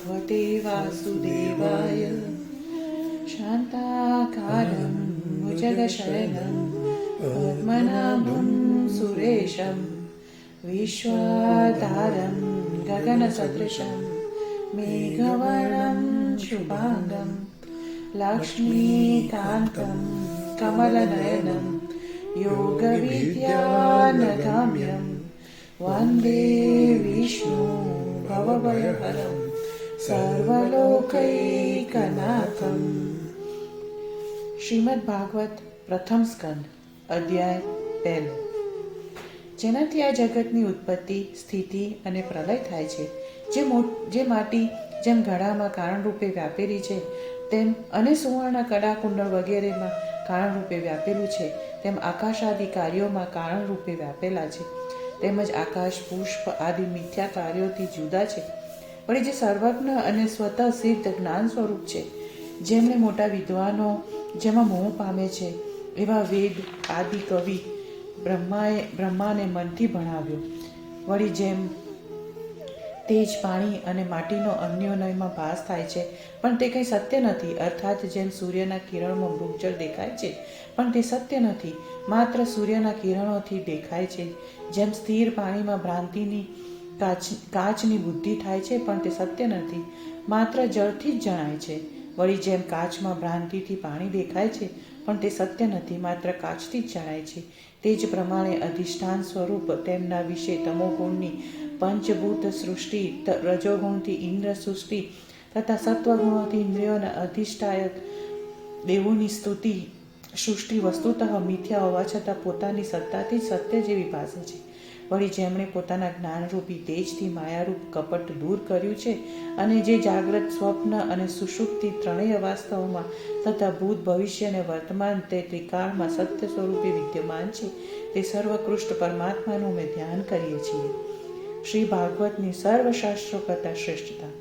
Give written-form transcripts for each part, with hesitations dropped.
भगवते वासुदेवाय। शान्ताकारं भुजगशयनं पद्मनाभं सुरेशं विश्वाधारं गगनसदृशं मेघवर्णं शुभांगं लक्ष्मीकान्तं कमलनयनं योगविद्यानगम्यं वन्दे विष्णु भवभयहरं સર્વલોકૈકનાથમ. શ્રીમદ ભાગવત પ્રથમ સ્કંદ અધ્યાય 1. જેનાથી આ જગતની ઉત્પત્તિ, સ્થિતિ અને પ્રલય થાય છે, જે માટી જેમ ઘડામાં કારણરૂપે વ્યાપેલી છે તેમ અને સુવર્ણ કડા કુંડળ વગેરેમાં કારણરૂપે વ્યાપેલું છે, તેમ આકાશ આદિ કાર્યોમાં કારણરૂપે વ્યાપેલા છે, તેમજ આકાશ, પુષ્પ આદિ મિથ્યા કાર્યોથી જુદા છે. વળી જે સર્વજ્ઞ અને સ્વતઃ સિદ્ધ જ્ઞાન સ્વરૂપ છે, જેમને મોટા વિદ્વાનો જેમાં મોહ પામે છે, એવા વેદ આદિ કવિ બ્રહ્માને મનથી ભણાવ્યો. વળી જેમ તેજ, પાણી અને માટીનો અન્યોન્યમાં ભાસ થાય છે, પણ તે કંઈ સત્ય નથી, અર્થાત જેમ સૂર્યના કિરણમાં મૃગજળ દેખાય છે પણ તે સત્ય નથી, માત્ર સૂર્યના કિરણોથી દેખાય છે. જેમ સ્થિર પાણીમાં ભ્રાંતિની કાચની બુદ્ધિ થાય છે પણ તે સત્ય નથી, માત્ર જળથી જ જણાય છે. વળી જેમ કાચમાં ભ્રાંતિથી પાણી દેખાય છે પણ તે સત્ય નથી, માત્ર કાચથી જ જણાય છે, તે જ પ્રમાણે અધિષ્ઠાન સ્વરૂપ તેમના વિશે તમોગુણની પંચભૂત સૃષ્ટિ, રજોગુણથી ઇન્દ્ર સૃષ્ટિ તથા સત્વગુણોથી ઇન્દ્રિયોના અધિષ્ઠાયક દેવોની સ્તુતિ સૃષ્ટિ વસ્તુતઃ મિથ્યા હોવા છતાં પોતાની સત્તાથી જ સત્ય જેવી ભાસે છે. વળી જેમણે પોતાના જ્ઞાનરૂપી તેજથી માયારૂપ કપટ દૂર કર્યું છે અને જે જાગ્રત, સ્વપ્ન અને સુષુપ્તિ ત્રણેય અવસ્થાઓમાં તથા ભૂત, ભવિષ્ય અને વર્તમાન તે ત્રિકાળમાં સત્ય સ્વરૂપે વિદ્યમાન છે, તે સર્વકૃષ્ટ પરમાત્માનું અમે ધ્યાન કરીએ છીએ. શ્રી ભાગવતની સર્વશાસ્ત્રો કરતા શ્રેષ્ઠતા.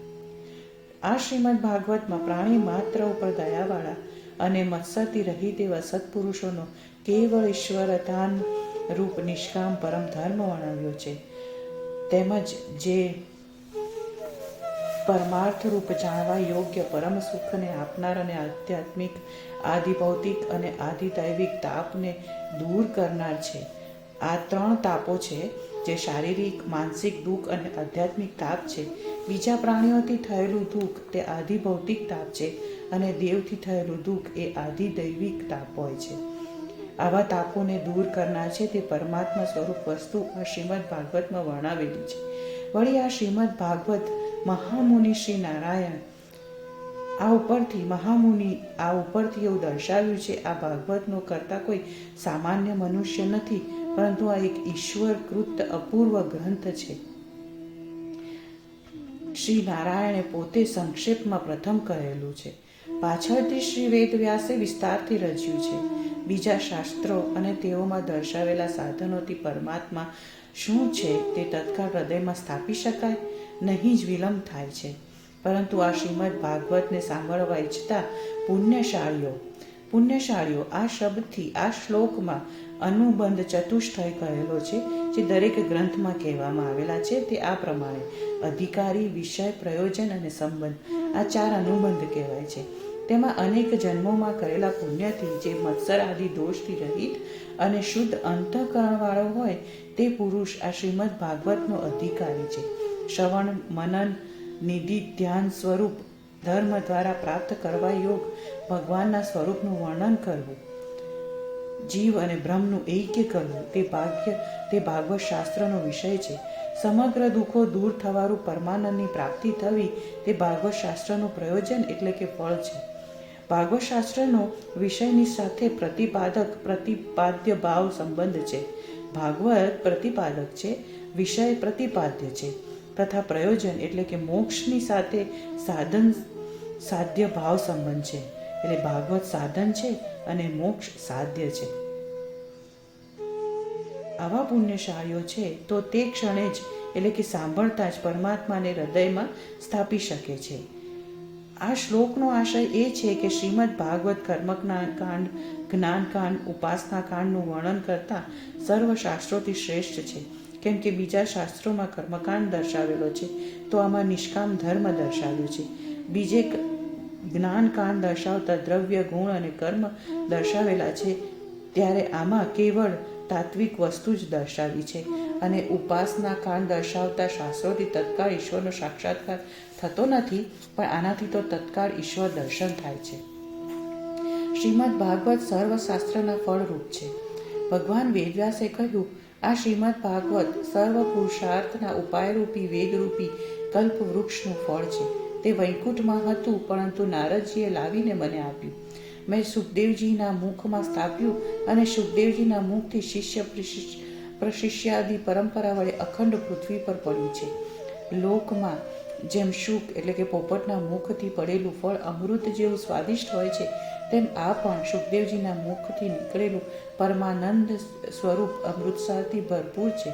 આ શ્રીમદ ભાગવતમાં પ્રાણી માત્ર ઉપર દયાવાળા અને મત્સરથી રહિત એવા સત્પુરુષોનો કેવળ ઈશ્વરધાન રૂપ નિષ્કામ પરમ ધર્મ વર્ણવ્યો છે. તેમજ જે પરમાર્થ રૂપ જાણવા યોગ્ય પરમ સુખને આપનાર અને આધ્યાત્મિક, આધિભૌતિક અને આધિદૈવિક તાપને દૂર કરનાર છે. આ ત્રણ તાપો છે, જે શારીરિક, માનસિક દુઃખ અને આધ્યાત્મિક તાપ છે. બીજા પ્રાણીઓથી થયેલું દુઃખ તે આધિભૌતિક તાપ છે અને દેવથી થયેલું દુઃખ એ આધિદૈવિક તાપ હોય છે. આવા તાપોને દૂર કરનાર છે તે પરમાત્મા સ્વરૂપ વસ્તુ આ શ્રીમદ ભાગવતમાં વર્ણવેલી છે. વળી આ શ્રીમદ ભાગવત મહામુનિ શ્રી નારાયણ આ ઉપરથી એવું દર્શાવ્યું છે, આ ભાગવતનો કરતા કોઈ સામાન્ય મનુષ્ય નથી, પરંતુ આ એક ઈશ્વરકૃત અપૂર્વ ગ્રંથ છે. શ્રી નારાયણે પોતે સંક્ષેપમાં પ્રથમ કહેલું છે, પાછળથી શ્રી વેદવ્યાસે વિસ્તારથી રચ્યું છે. બીજા શાસ્ત્રો અને તેઓમાં દર્શાવેલા સાધનોથી પરમાત્મા શું છે તે તત્કાળ હૃદયમાં સ્થાપી શકાય નહીં, જ વિલંબ થાય છે. પરંતુ આ શ્રીમદ ભાગવતને સાંભળવા ઈચ્છતા પુણ્યશાળીઓ આ શબ્દથી આ શ્લોકમાં અનુબંધ ચતુષ્ટય કહેલો છે, જે દરેક ગ્રંથમાં કહેવામાં આવેલા છે. તે આ પ્રમાણે અધિકારી, વિષય, પ્રયોજન અને સંબંધ આ 4 અનુબંધ કહેવાય છે. તેમાં અનેક જન્મોમાં કરેલા પુણ્યથી જે મત્સર આદિ દોષથી રહિત અને શુદ્ધ અંતઃકરણવાળો હોય તે પુરુષ આ શ્રીમદ ભાગવતનો અધિકારી છે. શ્રવણ, મનન, નિધિ, ધ્યાન સ્વરૂપ ધર્મ દ્વારા પ્રાપ્ત કરવા યોગ ભગવાનના સ્વરૂપનું વર્ણન કરવું, જીવ અને બ્રહ્મનું ઐક્ય કરવું તે ભાગવત શાસ્ત્રનો વિષય છે. સમગ્ર દુઃખો દૂર થવારૂપ પરમાનંદની પ્રાપ્તિ થવી તે ભાગવત શાસ્ત્રનું પ્રયોજન એટલે કે ફળ છે. ભાગવત શાસ્ત્રનો વિષયની સાથે પ્રતિપાદ્ય ભાવ સંબંધ છે. ભાગવત પ્રતિપાદક છે, વિષય પ્રતિપાદ્ય છે તથા પ્રયોજન એટલે કે મોક્ષની સાથે સાધ્ય ભાવ સંબંધ છે. એટલે ભાગવત સાધન છે અને મોક્ષ સાધ્ય છે. આવા પુણ્યશાળીઓ છે તો તે ક્ષણે જ એટલે કે સાંભળતા જ પરમાત્માને હૃદયમાં સ્થાપી શકે છે. આ શ્લોકનો આશય એ છે કે શ્રીમદ ભાગવત કર્મકાંડ, જ્ઞાનકાંડ, ઉપાસના કાંડનું વર્ણન કરતા સર્વ શાસ્ત્રોથી શ્રેષ્ઠ છે. કેમ કે બીજા શાસ્ત્રોમાં કર્મકાંડ દર્શાવેલો છે તો આમાં નિષ્કામ ધર્મ દર્શાવ્યું છે. બીજે જ્ઞાનકાંડ દર્શાવતા દ્રવ્ય, ગુણ અને કર્મ દર્શાવેલા છે, ત્યારે આમાં કેવળ તાત્વિક વસ્તુ જ દર્શાવી છે. અને ઉપાસના કાંડ દર્શાવતા શાસ્ત્રોથી તત્કાળ ઈશ્વરનો સાક્ષાત્કાર થતો નથી, પણ આનાથી તો તત્કાળ ઈશ્વર દર્શન થાય છે. શ્રીમદ ભાગવત સર્વશાસ્ત્રના ફળરૂપ છે. ભગવાન વેદવ્યાસે કહ્યું, આ શ્રીમદ ભાગવત સર્વ પુરુષાર્થના ઉપાયરૂપી વેદરૂપી કલ્પવૃક્ષનું ફળ છે. તે વૈકુંઠમાં હતું, પરંતુ નારદજીએ લાવીને મને આપ્યું. મેં સુખદેવજીના મુખમાં સ્થાપ્યું અને સુખદેવજીના મુખથી શિષ્ય પ્રશિષ્યાદિ પરંપરા વડે અખંડ પૃથ્વી પર પડ્યું છે. લોકમાં જેમ શુક એટલે કે પોપટના મુખથી પડેલું ફળ અમૃત જેવું સ્વાદિષ્ટ હોય છે, તેમ આ પણ સુખદેવજીના મુખથી નીકળેલું પરમાનંદ સ્વરૂપ અમૃતસારથી ભરપૂર છે.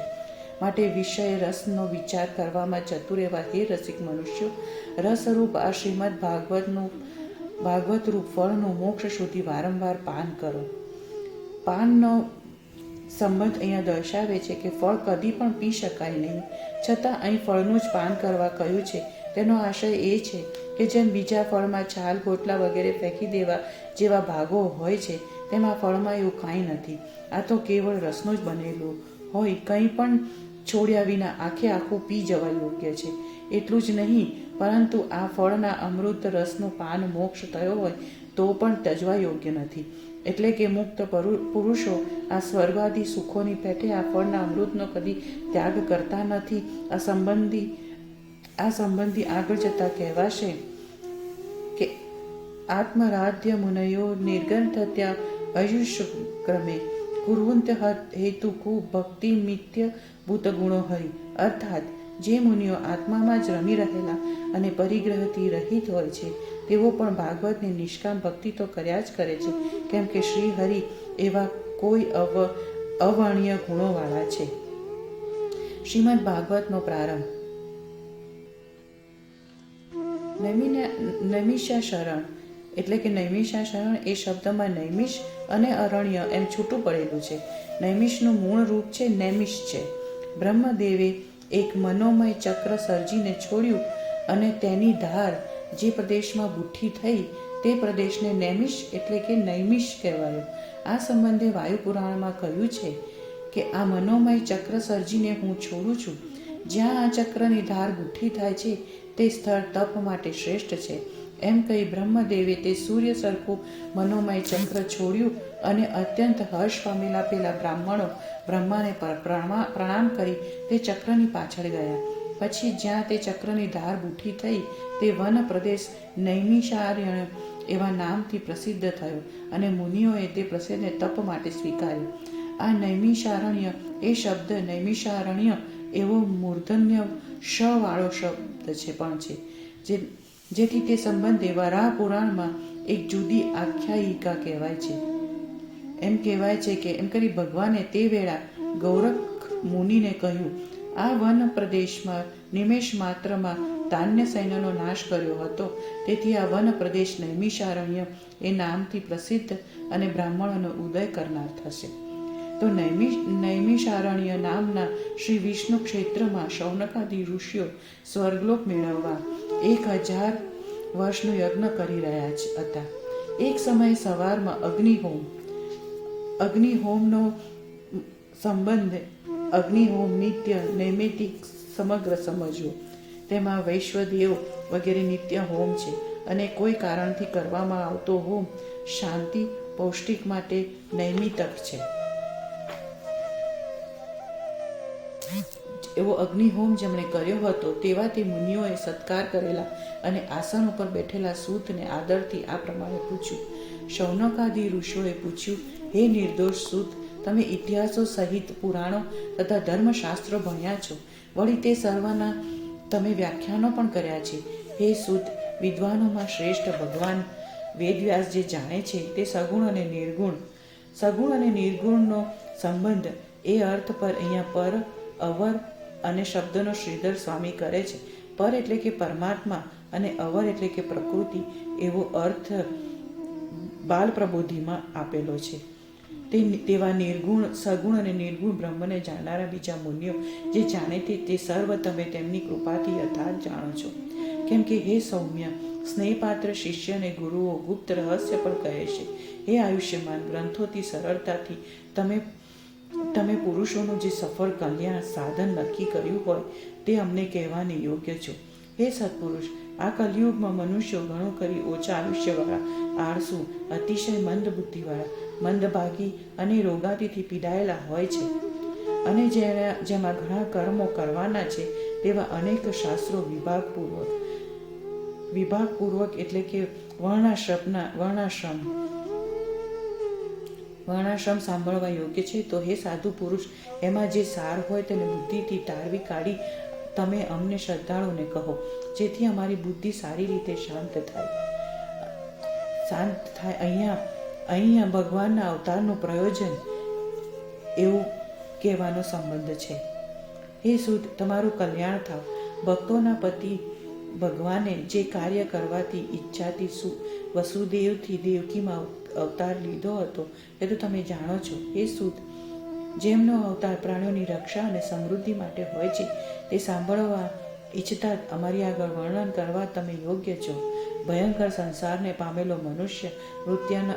માટે વિષય રસનો વિચાર કરવામાં ચતુર એવા હે રસિક મનુષ્યો, રસરૂપ આ શ્રીમદ ભાગવત રૂપ ફળનું મોક્ષ સુધી વારંવાર પાન કરો. પાનનો સંબંધ અહીંયા દર્શાવે છે કે ફળ કદી પણ પી શકાય નહીં, છતાં અહીં ફળનું જ પાન કરવા કહ્યું છે. તેનો આશય એ છે કે જેમ બીજા ફળમાં છાલ, ગોટલા વગેરે ફેંકી દેવા જેવા ભાગો હોય છે, તેમ આ ફળમાં એવું કાંઈ નથી. આ તો કેવળ રસનું જ બનેલું હોય, કંઈ પણ છોડ્યા વિના આખે આખું પી જવા યોગ્ય છે. એટલું જ નહીં, પરંતુ આ ફળના અમૃત રસનું પાન મોક્ષ થયો હોય તો પણ તજવા યોગ્ય નથી. એટલે કે મુક્ત પુરુષો આ સ્વર્ગાદી સુખોની પેઠે આ ફળના અમૃતનો કદી ત્યાગ કરતા નથી. આ સંબંધી આગળ જતા કહેવાશે કે આત્મરાધ્ય મુનયો નિર્ગંથત્યા આયુષ ક્રમે કુર્વંત હેતુકુ ભક્તિ મિત્ય ભૂત ગુણો હરિ. અર્થાત જે મુનિઓ આત્મામાં જ રમી રહેલા અને પરિગ્રહથી રહિત હોય છે, તેઓ પણ ભાગવતની નિષ્કામ ભક્તિ તો કર્યા જ કરે છે, કેમ કે શ્રી હરિ એવા કોઈ અવર્ણ્ય ગુણોવાળા છે. શ્રીમદ ભાગવતનો પ્રારંભ. નૈમિષાશરણ એટલે કે નૈમિષાશરણ એ શબ્દમાં નૈમિષ અને અરણ્ય એમ છૂટું પડેલું છે. નૈમિષનું મૂળ રૂપ છે નૈમિષ છે. બ્રહ્મદેવે એક મનોમય ચક્ર સર્જીને છોડ્યું અને તેની ધાર જે પ્રદેશમાં બુઠ્ઠી થઈ તે પ્રદેશને નૈમિષ એટલે કે નૈમિષ કહેવાયો. આ સંબંધે વાયુ પુરાણમાં કહ્યું છે કે આ મનોમય ચક્ર સર્જીને હું છોડું છું. જ્યાં આ ચક્રની ધાર બુઠ્ઠી થાય છે તે સ્થળ તપ માટે શ્રેષ્ઠ છે. એમ કહી બ્રહ્મદેવે તે સૂર્ય સરખું મનોમય ચક્ર છોડ્યું અને અત્યંત હર્ષ પામેલા પેલા બ્રાહ્મણો બ્રહ્માને પ્રણામ કરી તે ચક્રની પાછળ ગયા. પછી જ્યાં તે ચક્રની ધાર બુઠ્ઠી થઈ તે વન પ્રદેશ નૈમિષારણ્ય એવા નામથી પ્રસિદ્ધ થયો અને મુનિઓએ તે પ્રસિદ્ધને તપ માટે સ્વીકાર્યો. આ નૈમિષારણ્ય એ શબ્દ નૈમિષારણ્ય એવો મૂર્ધન્ય શ વાળો શબ્દ છે જેથી તે સંબંધે વરાહ પુરાણમાં એક જુદી આખ્યાયિકા કહેવાય છે. એમ કહેવાય છે કે એમ કરી ભગવાને તે વેળા ગૌરખ મુનિને કહ્યું, આ વન પ્રદેશમાં નિમેષ માત્રમાં તાન્ય સૈન્યનો નાશ કર્યો હતો, તેથી આ વન પ્રદેશ નૈમિષારણ્ય એ નામથી પ્રસિદ્ધ અને બ્રાહ્મણોનો ઉદય કરનાર થશે. તો નૈમિષારણ્ય નામના શ્રી વિષ્ણુ ક્ષેત્રમાં શૌનકાદી ઋષિઓ સ્વર્ગલોક મેળવવા 1000 વર્ષનું યજ્ઞ કરી રહ્યા હતા. એક સમયે સવારમાં અગ્નિહોમનો સંબંધ અગ્નિહોમ નિત્ય નૈમિતિક સમગ્ર સમજવો. તેમાં વૈશ્વદેવ વગેરે નિત્ય હોમ છે અને કોઈ કારણથી કરવામાં આવતો હોમ શાંતિ પૌષ્ટિક માટે નૈમિતક છે. એવો અગ્નિહોમ જેમણે કર્યો હતો તેવા તે મુનિઓએ સત્કાર કરેલા અને આસન ઉપર બેઠેલા સૂતને આદરથી આ પ્રમાણે પૂછ્યું. શૌનકાદી ઋષિઓએ પૂછ્યું, હે નિર્દોષ સૂત, તમે ઇતિહાસો સહિત પુરાણો તથા ધર્મશાસ્ત્રો ભણ્યા છો, વળી તે સર્વના તમે વ્યાખ્યાનો પણ કર્યા છે. હે સૂત, વિદ્વાનોમાં શ્રેષ્ઠ ભગવાન વેદવ્યાસ જે જાણે છે તે સગુણ અને નિર્ગુણનો સંબંધ એ અર્થ પર અહીંયા પર, અવર અને શબ્દનો શ્રીધર સ્વામી કરે છે. પર એટલે કે પરમાત્મા અને અવર એટલે કે પ્રકૃતિ એવો અર્થ બાલ પ્રબોધિમાં આપેલો છે. તેવા નિર્ગુણ, સગુણ અને નિર્ગુણ બ્રહ્મને જાણનારા બીજા મુનિઓ જે જાણે તે સર્વ તમે તેમની કૃપાથી યથાર્થ જાણો છો. કેમ કે હે સૌમ્ય, સ્નેહપાત્ર શિષ્ય અને ગુરુઓ ગુપ્ત રહસ્ય પણ કહે છે. હે આયુષ્યમાન, ગ્રંથોથી સરળતાથી તમે પુરુષોનું જે સફળ કલ્યાણ સાધન નક્કી કર્યું હોય તે અમને કહેવાને યોગ્ય છો. હે સત્પુરુષ, આ કલિયુગમાં મનુષ્યો ઘણું કરી ઓછા આયુષ્યવાળા, આળસુ, અતિશય મંદ બુદ્ધિવાળા, મંદભાગી અને રોગાદીથી પીડાયેલા હોય છે. અને જેમાં ઘણા કર્મો કરવાના છે તેવા અનેક શાસ્ત્રો વિભાગપૂર્વક એટલે કે વર્ણાશ્રમ સાંભળવા યોગ્ય છે. તો હે સાધુ પુરુષ, એમાં જે સાર હોય તેને બુદ્ધિથી તારવી કાઢી તમે અમને શ્રદ્ધાળુને કહો, જેથી અમારી બુદ્ધિ સારી રીતે શાંત થાય. અહીંયા ભગવાનના અવતારનું પ્રયોજન એવું કહેવાનો સંબંધ છે. હે સુદ, તમારું કલ્યાણ થાવ. ભક્તોના પતિ ભગવાને જે કાર્ય કરવાથી ઈચ્છાથી વસુદેવથી દેવકીમાં અવતાર લીધો હતો એ તો તમે જાણો છો. હે સુદ, જેમનો અવતાર પ્રાણીઓની રક્ષા અને સમૃદ્ધિ માટે હોય છે તે સાંભળવા ઈચ્છતા અમારી આગળ વર્ણન કરવા તમે યોગ્ય છો. ભયંકર સંસારને પામેલો મનુષ્ય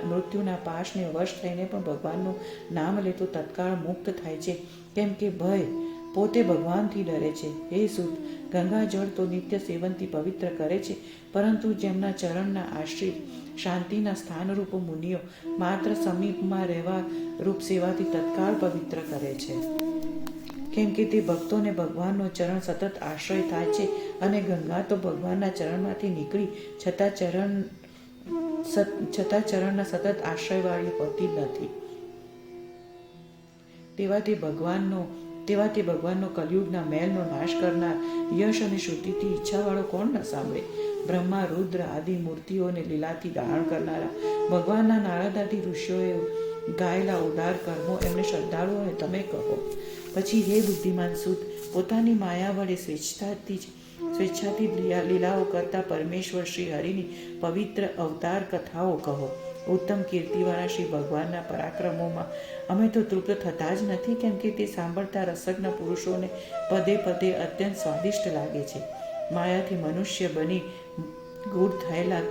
મૃત્યુના પાશને વશ થઈને પણ ભગવાનનું નામ લેતો તત્કાળ મુક્ત થાય છે. કેમ કે ભય પોતે ભગવાનથી ડરે છે. હે સુદ, ગંગાજળ તો નિત્ય સેવનથી પવિત્ર કરે છે, પરંતુ જેમના ચરણના આશ્રિત શાંતિના સ્થાનરૂપ મુનિઓ માત્ર સમીપમાં રહેવા રૂપ સેવાથી તત્કાળ પવિત્ર કરે છે. કેમ કે તે ભક્તોને ભગવાનનો ચરણ સતત આશ્રય થાય છે અને ગંગા તો ભગવાનના ચરણમાંથી નીકળી છતાં ચરણના સતત આશ્રયવાળી હોતી નથી. તેવા તે ભગવાનનો કલયુગના મેલનો નાશ કરનાર, યશ અને શુદ્ધિથી ઈચ્છાવાળો કોણ ન સાંભળે? બ્રહ્મા, રુદ્ર આદિ મૂર્તિઓને લીલાથી ધારણ કરનારા ભગવાનના નારદાદી ઋષિઓએ ગાયેલા ઉદાર કર્મો એમને શ્રદ્ધાળુઓને તમે કહો. પછી હે બુદ્ધિમાન સુદ, પોતાની માયા વડે સ્વેચ્છાથી લીલાઓ કરતા પરમેશ્વર શ્રી હરિની પવિત્ર અવતાર કથાઓ કહો. ઉત્તમ કીર્તિવાળા શ્રી ભગવાનના પરાક્રમોમાં અમે તો તૃપ્ત થતા જ નથી. કેમ કે તે સાંભળતા રસજ્ઞ પુરુષોને પદે પદે અત્યંત સ્વાદિષ્ટ લાગે છે. માયાથી મનુષ્ય બની ગૂઢ થયેલા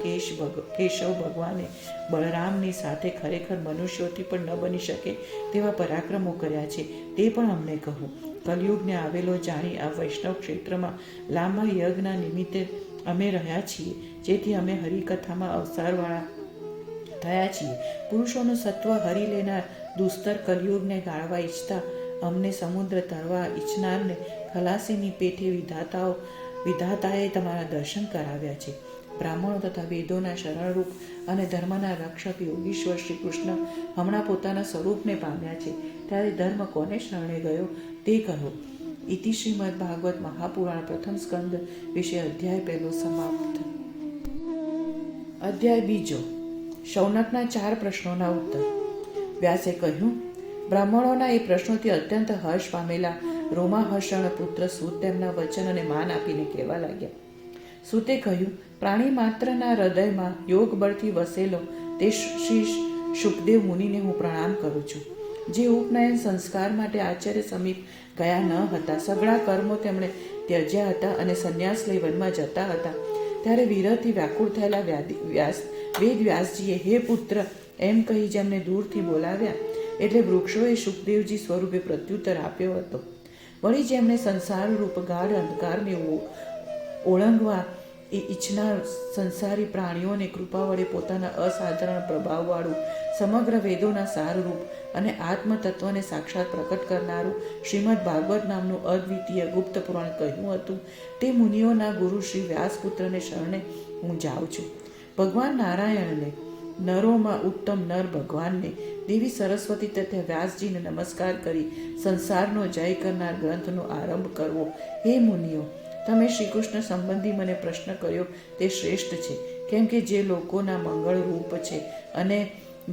કેશવ ભગવાને બળરામની સાથે ખરેખર મનુષ્યોથી પણ ન બની શકે તેવા પરાક્રમો કર્યા છે, તે પણ અમને કહો. કલયુગને આવેલો જાણી આ વૈષ્ણવ ક્ષેત્રમાં લાંબા યજ્ઞના નિમિત્તે અમે રહ્યા છીએ, જેથી અમે હરિકથામાં અવસરવાળા થયા છીએ. પુરુષોનું સત્વ હરી લેનાર દુસ્તર કલયુગને ગાળવા ઈચ્છતા અમને સમુદ્ર તરવા ઈચ્છનારને ખલાસીની પેઠે વિધાતાએ તમારા દર્શન કરાવ્યા છે. બ્રાહ્મણો તથા વેદોના શરણરૂપ અને ધર્મના રક્ષક યોગીશ્વર શ્રી કૃષ્ણ હમણાં પોતાના સ્વરૂપને પામ્યા છે, ત્યારે ધર્મ કોને શરણે ગયો તે કહો. ઇતિ શ્રીમદ ભાગવત મહાપુરાણ પ્રથમ સ્કંદ વિશે અધ્યાય 1 સમાપ્ત. અધ્યાય 2. શૌનકના 4 પ્રશ્નોના ઉત્તર. વ્યાસે કહ્યું, બ્રાહ્મણોના એ પ્રશ્નોથી અત્યંત હર્ષ પામેલા રોમાહર્ષણ પુત્ર સૂત તેમના વચન અને માન આપીને કહેવા લાગ્યા. સૂતે કહ્યું, પ્રાણી માત્રના હૃદયમાં યોગ બળથી વસેલો તે શ્રી શુકદેવ મુનિને હું પ્રણામ કરું છું. જે ઉપનયન સંસ્કાર માટે આચાર્ય સમીપ ગયા ન હતા, સઘળા કર્મો તેમણે ત્યજ્યા હતા અને સંન્યાસ લઈ વનમાં જતા હતા, ત્યારે વિરહથી વ્યાકુળ થયેલા વેદવ્યાસજીએ હે પુત્ર એમ કહી જેમને દૂરથી બોલાવ્યા એટલે વૃક્ષોએ શુકદેવજી સ્વરૂપે પ્રત્યુત્તર આપ્યો હતો. વળી જેમણે સંસાર રૂપ ગાઢ અંધકારને ઓળંગવા ઈચ્છનાર સંસારી પ્રાણીઓને કૃપા વડે પોતાના અસાધારણ પ્રભાવવાળું સમગ્ર વેદોના સારરૂપ અને આત્મતત્વને સાક્ષાત પ્રકટ કરનારું શ્રીમદ ભાગવત નામનું અદ્વિતીય ગુપ્ત પુરાણ કહ્યું હતું, તે મુનિઓના ગુરુ શ્રી વ્યાસપુત્રને શરણે હું જાઉં છું. ભગવાન નારાયણને, નરોમાં ઉત્તમ નર ભગવાનને, દેવી સરસ્વતી તથા વ્યાસજીને નમસ્કાર કરી સંસારનો જય કરનાર ગ્રંથનો આરંભ કરવો. હે મુનિઓ, તમે શ્રી કૃષ્ણ સંબંધી મને પ્રશ્ન કર્યો તે શ્રેષ્ઠ છે. કેમ કે જે લોકોના મંગળ રૂપ છે અને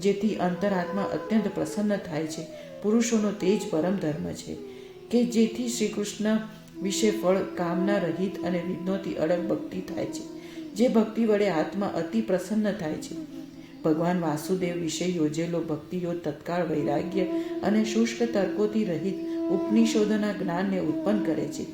જેથી અંતરાત્મા અત્યંત પ્રસન્ન થાય છે, પુરુષોનો તે જ પરમ ધર્મ છે કે જેથી શ્રી કૃષ્ણ વિશે ફળ કામના રહિત અને વિઘ્નોથી અડગ ભક્તિ થાય છે. જે ભક્તિ વડે આત્મા અતિ પ્રસન્ન થાય છે. ભગવાન વાસુદેવ વિશે યોજેલો ભક્તિયોગ તત્કાળ વૈરાગ્ય અને શુષ્ક તર્કોથી રહિત ઉપનિષદોના જ્ઞાનને ઉત્પન્ન કરે છે.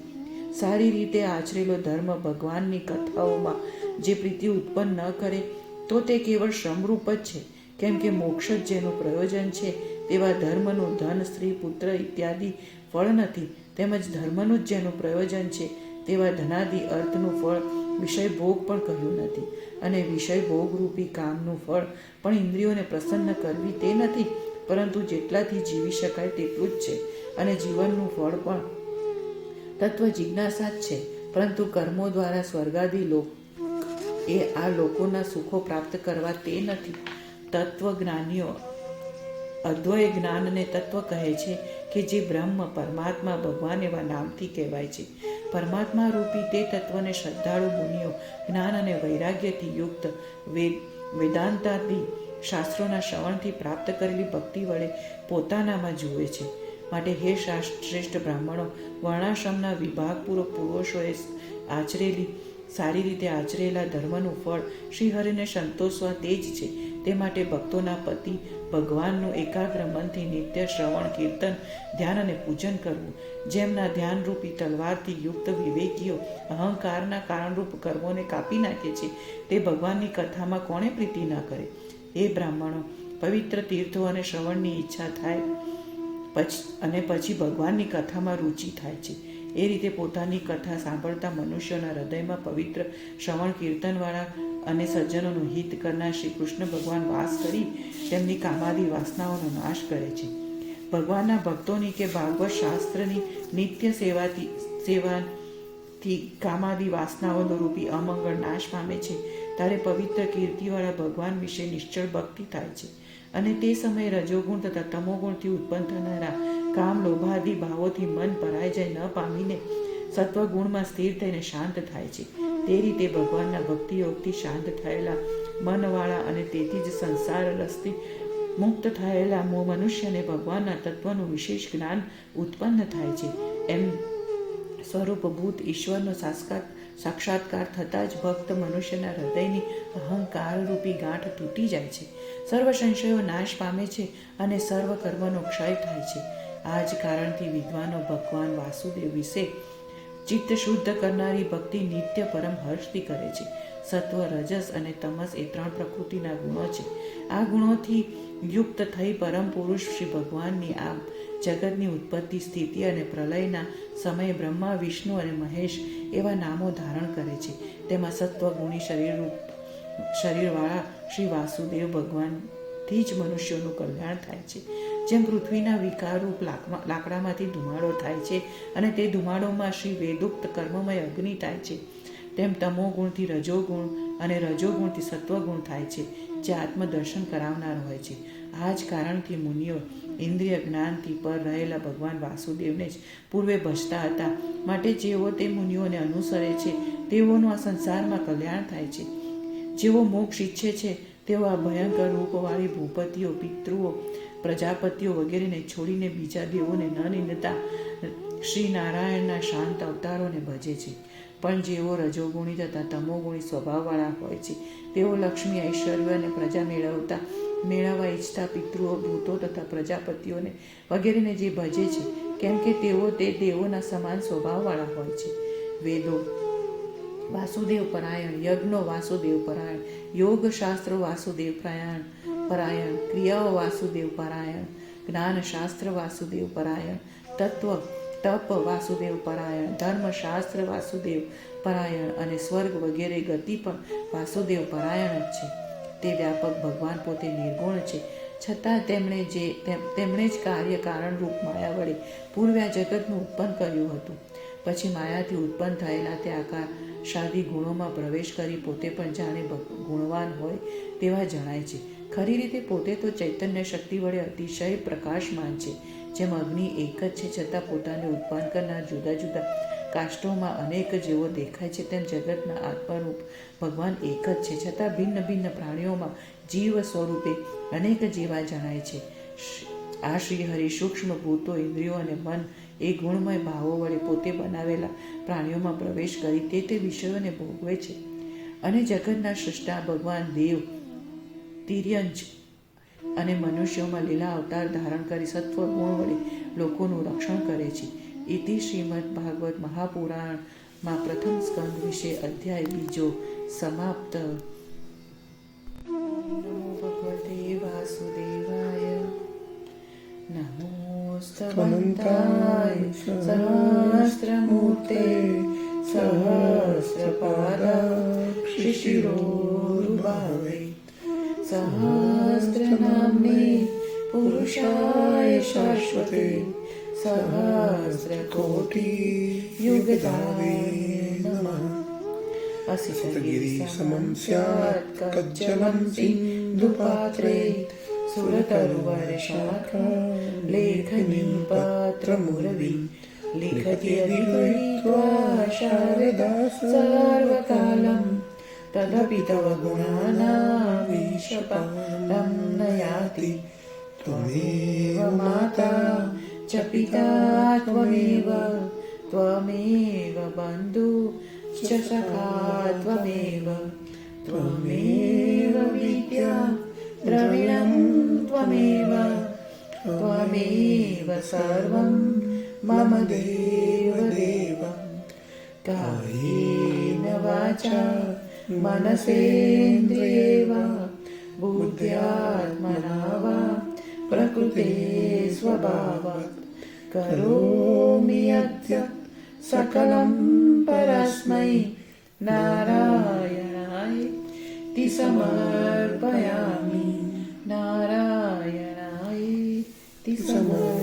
સારી રીતે આચરેલો ધર્મ ભગવાનની કથાઓમાં જે પ્રીતિ ઉત્પન્ન ન કરે તો તે કેવળ શ્રમરૂપ જ છે. કેમ કે મોક્ષ જ જેનું પ્રયોજન છે તેવા ધર્મનું ધન, સ્ત્રી, પુત્ર ઇત્યાદિ ફળ નથી. તેમજ ધર્મનું જ જેનું પ્રયોજન છે તેવા ધનાદિ અર્થનું ફળ વિષય ભોગ પણ કહ્યું નથી. અને વિષય ભોગરૂપી કામનું ફળ પણ ઇન્દ્રિયોને પ્રસન્ન કરવી તે નથી, પરંતુ જેટલાથી જીવી શકાય તેટલું જ છે. અને જીવનનું ફળ પણ તત્વ જિજ્ઞાસા જ છે. પરંતુ કર્મો દ્વારા સ્વર્ગાદી લોક એ આ લોકોના સુખો પ્રાપ્ત કરવા તે નથી. તત્વજ્ઞાનીઓ અદ્વય જ્ઞાનને તત્વ કહે છે કે જે બ્રહ્મ, પરમાત્મા, ભગવાન એવા નામથી કહેવાય છે. પરમાત્મા રૂપી તે તત્વને શ્રદ્ધાળુ મુનિઓ જ્ઞાન અને વૈરાગ્યથી યુક્ત વેદાંતાદિ શાસ્ત્રોના શ્રવણથી પ્રાપ્ત કરેલી ભક્તિ વડે પોતાનામાં જુએ છે. માટે હે શ્રેષ્ઠ બ્રાહ્મણો, વર્ણાશ્રમના વિભાગપૂર્વક પુરુષોએ સારી રીતે આચરેલા ધર્મનું ફળ શ્રીહરિને સંતોષવા તે જ છે. તે માટે ભક્તોના પતિ ભગવાનનું એકાગ્ર મનથી નિત્ય શ્રવણ, કીર્તન, ધ્યાન અને પૂજન કરવું. જેમના ધ્યાનરૂપી તલવારથી યુક્ત વિવેકીઓ અહંકારના કારણરૂપ કર્મોને કાપી નાખે છે, તે ભગવાનની કથામાં કોણે પ્રીતિ ન કરે? એ બ્રાહ્મણો, પવિત્ર તીર્થો અને શ્રવણની ઈચ્છા થાય અને પછી ભગવાનની કથામાં રુચિ થાય છે. એ રીતે પોતાની કથા સાંભળતા મનુષ્યોના હૃદયમાં પવિત્ર શ્રવણ કીર્તનવાળા અને સજ્જનોનું હિત કરનાર શ્રી કૃષ્ણ ભગવાન વાસ કરી તેમની કામાદી વાસનાઓનો નાશ કરે છે. ભગવાનના ભક્તોની કે ભાગવત શાસ્ત્રની નિત્ય સેવાથી કામાદી વાસનાઓનો રૂપી અમંગળ નાશ પામે છે. ત્યારે પવિત્ર કીર્તિવાળા ભગવાન વિશે નિશ્ચળ ભક્તિ થાય છે. અને તે સમયે રજોગુણ તથા તમોગુણથી ઉત્પન્ન થનારા કામ, લોભાદી ભાવોથી મન પરાજય ન પામીને સત્વગુણમાં સ્થિર થઈને શાંત થાય છે. તે રીતે ભગવાનના ભક્તિયોગથી શાંત થયેલા મનવાળા અને તેથી જ સંસાર રસથી મુક્ત થયેલા મનુષ્યને ભગવાનના તત્વનું વિશેષ જ્ઞાન ઉત્પન્ન થાય છે. એમ સ્વરૂપભૂત ઈશ્વરનો સાક્ષાત્કાર થતાં જ ભક્ત મનુષ્યના હૃદયની અહંકારરૂપી ગાંઠ તૂટી જાય છે. સર્વ સંશયો નાશ પામે છે અને સર્વ કર્મનો ક્ષય થાય છે. આ જ કારણથી વિદ્વાનો ભગવાન વાસુદેવ વિશે ચિત્ત શુદ્ધ કરનારી ભક્તિ નિત્ય પરમ હર્ષથી કરે છે. સત્વ, રજસ અને તમસ એ 3 પ્રકૃતિના ગુણો છે. આ ગુણોથી યુક્ત થઈ પરમ પુરુષ શ્રી ભગવાનની આ જગતની ઉત્પત્તિ, સ્થિતિ અને પ્રલયના સમયે બ્રહ્મા, વિષ્ણુ અને મહેશ એવા નામો ધારણ કરે છે. તેમાં સત્વગુણી શરીરવાળા શ્રી વાસુદેવ ભગવાનથી જ મનુષ્યોનું કલ્યાણ થાય છે. જેમ પૃથ્વીના વિકારરૂપ લાકડામાંથી ધુમાડો થાય છે અને તે ધુમાડોમાં શ્રી વેદોક્ત કર્મમય અગ્નિ થાય છે, તેમ તમોગુણથી રજોગુણ અને રજોગુણથી સત્વગુણ થાય છે, જે આત્મદર્શન કરાવનાર હોય છે. આ જ કારણથી મુનિઓ ઇન્દ્રિય જ્ઞાનથી પર રહેલા ભગવાન વાસુદેવને જ પૂર્વે ભજતા હતા. માટે જેઓ તે મુનિઓને અનુસરે છે તેઓનું આ સંસારમાં કલ્યાણ થાય છે. જેઓ મોક્ષ ઈચ્છે છે તેઓ આ ભયંકર રૂપવાળી ભૂપતિઓ, પિતૃઓ, પ્રજાપતિઓ વગેરેને છોડીને બીજા દેવોને ન નિંદતા શ્રી નારાયણના શાંત અવતારોને ભજે છે. પણ જેઓ રજોગુણી તથા તમોગુણી સ્વભાવવાળા હોય છે તેઓ લક્ષ્મી, ઐશ્વર્ય અને પ્રજા મેળવવા ઈચ્છતા પિતૃઓ, ભૂતો તથા પ્રજાપતિઓને વગેરેને જે ભજે છે, કેમ કે તેઓ તે દેવોના સમાન સ્વભાવવાળા હોય છે. વેદો વાસુદેવ પરાયણ, યજ્ઞો વાસુદેવ પરાયણ, યોગ શાસ્ત્રો વાસુદેવ પરાયણ, ક્રિયાઓ વાસુદેવ પરાયણ, જ્ઞાનશાસ્ત્ર વાસુદેવ પરાયણ, તપ વાસુદેવ પરાયણ, ધર્મશાસ્ત્ર વાસુદેવ પરાયણ અને સ્વર્ગ વગેરે ગતિ પણ વાસુદેવ પરાયણ જ છે. તે વ્યાપક ભગવાન પોતે નિર્ગુણ છે, છતાં તેમણે જ કાર્ય કારણરૂપ માયા વડે પૂર્વે આ જગતનું ઉત્પન્ન કર્યું હતું. પછી માયાથી ઉત્પન્ન થયેલા તે આકાશાદી ગુણોમાં પ્રવેશ કરી પોતે પણ જાણે ગુણવાન હોય તેવા જણાય છે. ખરી રીતે પોતે તો ચૈતન્ય શક્તિ વડે અતિશય પ્રકાશમાન છે. જેમ અગ્નિ એક જ છે છતાં પોતાને ઉત્પન્ન કરનાર જુદા જુદા કાષ્ઠોમાં અનેક જેવો દેખાય છે, તેમ જગતના આત્મરૂપ ભગવાન એક જ છે, છતાં ભિન્ન ભિન્ન પ્રાણીઓમાં જીવ સ્વરૂપે અનેક જેવા જણાય છે. આ શ્રીહરિ સૂક્ષ્મ ભૂતો, ઇન્દ્રિયો અને મન એ ગુણમય ભાવો વડે પોતે બનાવેલા પ્રાણીઓમાં પ્રવેશ કરી તે વિષયોને ભોગવે છે. અને જગતના સૃષ્ટા ભગવાન દેવ તિર્યંજ અને મનુષ્યોમાં લીલા અવતાર ધારણ કરી સત્વ ગુણ વડે લોકોનું રક્ષણ કરે છે. ઇતિ શ્રીમદ ભાગવત મહાપુરાણમાં પ્રથમ સ્કંદ વિશે અધ્યાય બીજો સમાપ્ત. નમો ભગવતે વાસુદેવાય. નમોસ્તવંતાય સહસ્રમૂર્તે સહસ્રપાદાક્ષ શિરોરુભાવે સહસ્રનામ્ને પુરુષાય શાશ્વતે સહસ્રકોટિ યુગધારે નમઃ. અસિતગિરિ સમં સ્યાત્ કજ્જલં સિંધુપાત્રે સુરતરુવરશાખા લેખનીં પાત્રમુરવિ લિખતિ અધિગૃહીત્વા શારદા સર્વકાલં તદપિ તવ ગુણાનામીશપાલં ન યાતિ. ત્વમેવ માતા ચ પિતા ત્વમેવ ત્વમેવ બંધુ ચ સખા ત્વમેવ ત્વમેવ વિદ્યા દ્રવિણં ત્વમેવ ત્વમેવ સર્વં મમ દેવદેવ. કાયેન વાચા મનસેન્દ્રિયે વા બુદ્ધ્યાત્મના વા પ્રકૃતે સ્વભાવાत् કરોમિ યત્ સકલં પરસ્મૈ નારાયણાય તિ સમર્પયામિ. નારાયણાય તિ સમર્પયામિ.